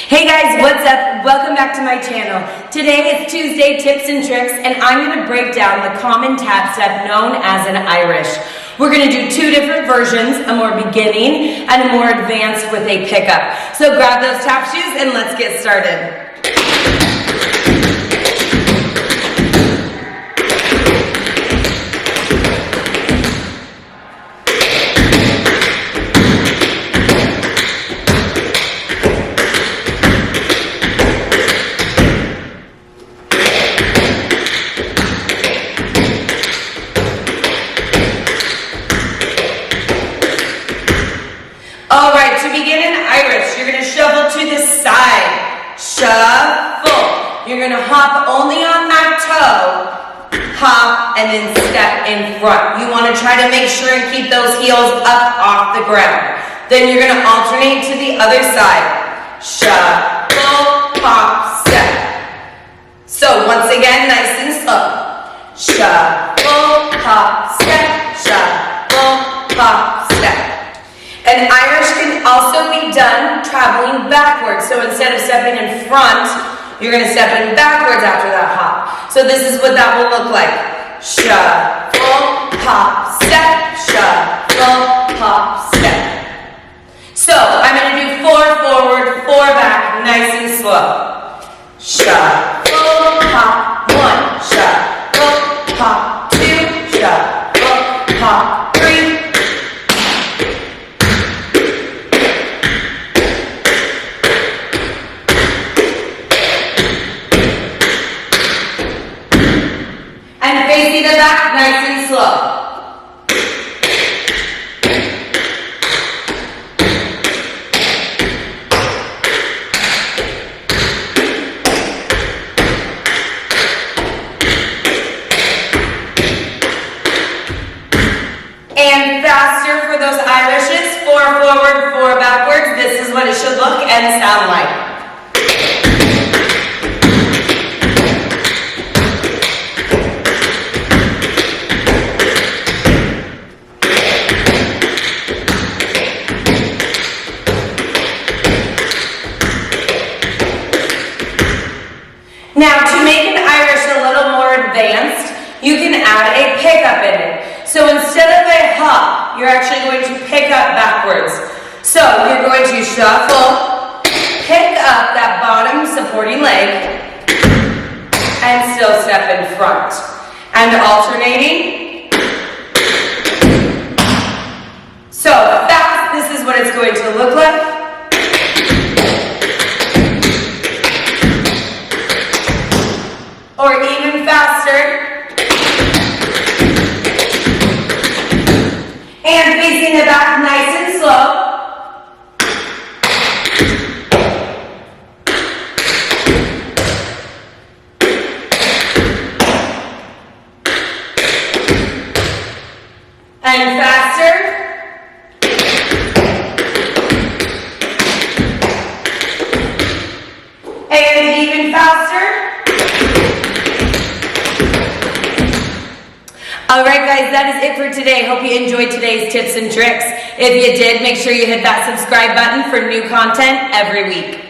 Hey guys, what's up? Welcome back to my channel. Today is Tuesday Tips and Tricks, and I'm going to break down the common tap step known as an Irish. We're going to do two different versions, a more beginning and a more advanced with a pickup. So grab those tap shoes and let's get started. Alright, to begin an Irish, you're going to shuffle to the side. Shuffle. You're going to hop only on that toe. Hop and then step in front. You want to try to make sure and keep those heels up off the ground. Then you're going to alternate to the other side. Shuffle, hop, step. So once again, nice and slow. Shuffle, hop, step. Shuffle, hop, step. An Irish can also be done traveling backwards. So instead of stepping in front, you're going to step in backwards after that hop. So this is what that will look like. Shuffle, hop, step, shuffle, hop, step. So I'm going to do 4 forward, 4 back, nice and slow. Shuffle, hop, 1, shuffle, hop, 2, shuffle, hop, 3. And facing the back, nice and slow. And faster for those Irishes, 4 forward, 4 backwards. This is what it should look and sound like. Now, to make an Irish a little more advanced, you can add a pickup in it. So instead of a hop, you're actually going to pick up backwards. So you're going to shuffle, pick up that bottom supporting leg, and still step in front. And alternating. So fast, this is what it's going to look like. Or even faster. And facing the back nice and slow. And faster. And even faster. Alright guys, that is it for today. Hope you enjoyed today's tips and tricks. If you did, make sure you hit that subscribe button for new content every week.